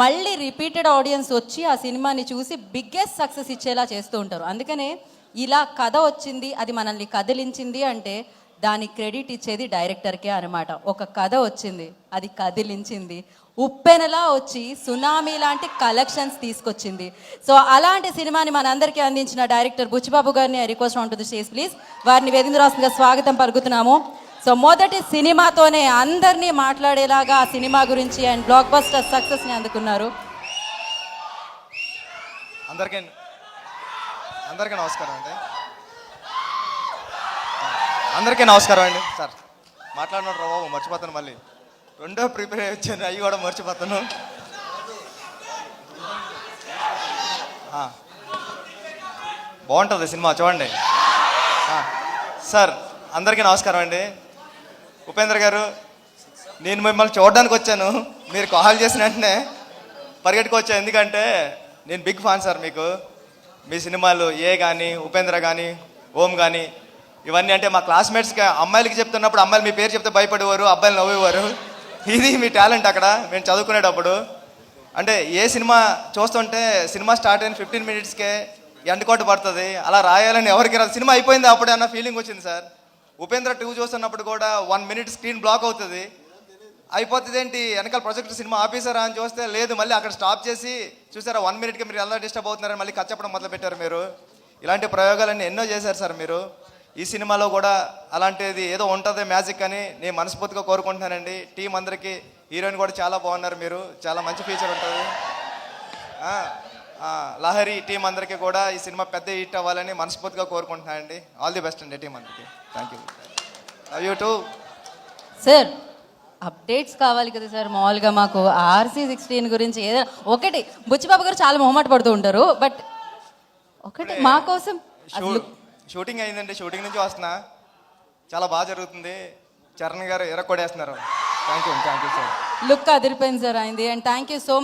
మళ్ళీ repeated audience వచ్చి ఆ సినిమాని చూసి బిగ్గెస్ట్ సక్సెస్ ఇచ్చేలా చేస్తూ ఉంటారు. అందుకనే ఇలా కథ వచ్చింది, అది మనల్ని కదిలించింది అంటే దాని క్రెడిట్ ఇచ్చేది డైరెక్టర్కే అనమాట. ఒక కథ వచ్చింది, అది కదిలించింది, ఉప్పెనలా వచ్చి సునామీ లాంటి కలెక్షన్స్ తీసుకొచ్చింది. సో అలాంటి సినిమాని మనందరికీ అందించిన డైరెక్టర్ బుచ్చిబాబు గారిని I request on to the stage please. వారిని వేదికరాశంగా స్వాగతం పలుకుతున్నాము. సో మొదటి సినిమాతోనే అందరినీ మాట్లాడేలాగా ఆ సినిమా గురించి అండ్ బ్లాక్ బస్టర్ సక్సెస్ని అందుకున్నారు. అందరికీ నమస్కారం అండి. అందరికీ నమస్కారం అండి. సార్ మాట్లాడినాడు రా బాబు, మర్చిపోతాను. మళ్ళీ రెండో ప్రిపేర్ అయ్యి వచ్చాను, అవి కూడా మర్చిపోతాను. బాగుంటుంది సినిమా, చూడండి. సార్ అందరికీ నమస్కారం అండి. ఉపేంద్ర గారు, నేను మిమ్మల్ని చూడడానికి వచ్చాను, మీరు కాల్ చేసిన వెంటనే పరిగెట్టుకు వచ్చాను. ఎందుకంటే నేను బిగ్ ఫ్యాన్ సార్ మీకు. మీ సినిమాలు ఏ కానీ, ఉపేంద్ర కానీ, ఓం కానీ, ఇవన్నీ అంటే మా క్లాస్మేట్స్కి అమ్మాయిలకి చెప్తున్నప్పుడు అమ్మాయిలు మీ పేరు చెప్తే భయపడేవారు, అబ్బాయిలు నవ్వేవారు. ఇది మీ టాలెంట్ అక్కడ మేము చదువుకునేటప్పుడు. అంటే ఏ సినిమా చూస్తుంటే సినిమా స్టార్ట్ అయిన 15 minutesకే ఎండ్ కోట్ పడుతుంది, అలా రాయాలని ఎవరికి రాదు. సినిమా అయిపోయింది అప్పుడే అన్న ఫీలింగ్ వచ్చింది సార్. ఉపేంద్ర 2 చూస్తున్నప్పుడు కూడా 1 minute స్క్రీన్ బ్లాక్ అవుతుంది. అయిపోతుంది ఏంటి, వెనకాల ప్రొజెక్టర్ సినిమా ఆఫీసరా అని చూస్తే లేదు, మళ్ళీ అక్కడ స్టాప్ చేసి చూసారా 1 minute మీరు ఎలా డిస్టర్బ్ అవుతున్నారని మళ్ళీ కథ చెప్పడం మొదలుపెట్టారు మీరు. ఇలాంటి ప్రయోగాలన్నీ ఎన్నో చేశారు సార్ మీరు. ఈ సినిమాలో కూడా అలాంటిది ఏదో ఉంటుంది మ్యాజిక్ అని నేను మనస్ఫూర్తిగా కోరుకుంటున్నానండి. టీం అందరికీ, హీరోయిన్ కూడా చాలా బాగున్నారు మీరు, చాలా మంచి ఫీచర్ ఉంటుంది. లహరి టీం అందరికీ కూడా ఈ సినిమా పెద్ద హిట్ అవ్వాలని మనస్ఫూర్తిగా కోరుకుంటున్నానండి. ఆల్ ది బెస్ట్ అండి టీం అందరికీ. Thank you. Love you two. Sir updates కావాలి కదా సార్. మామూలుగా మాకు RC16 గురించి ఏదైనా ఒకటి, బుచ్చిబాబు గారు చాలా మొహమాట పడుతూ ఉంటారు, బట్ ఒకటి మా కోసం. షూటింగ్ అయిందండి, షూటింగ్ నుంచి వస్తున్నా, చాలా బాగా జరుగుతుంది. చరణ్ గారు ఎరక్కొడేస్తున్నారు. Thank you sir. లుక్ అదిరిపోయింది సార్ అయింది. And thank you so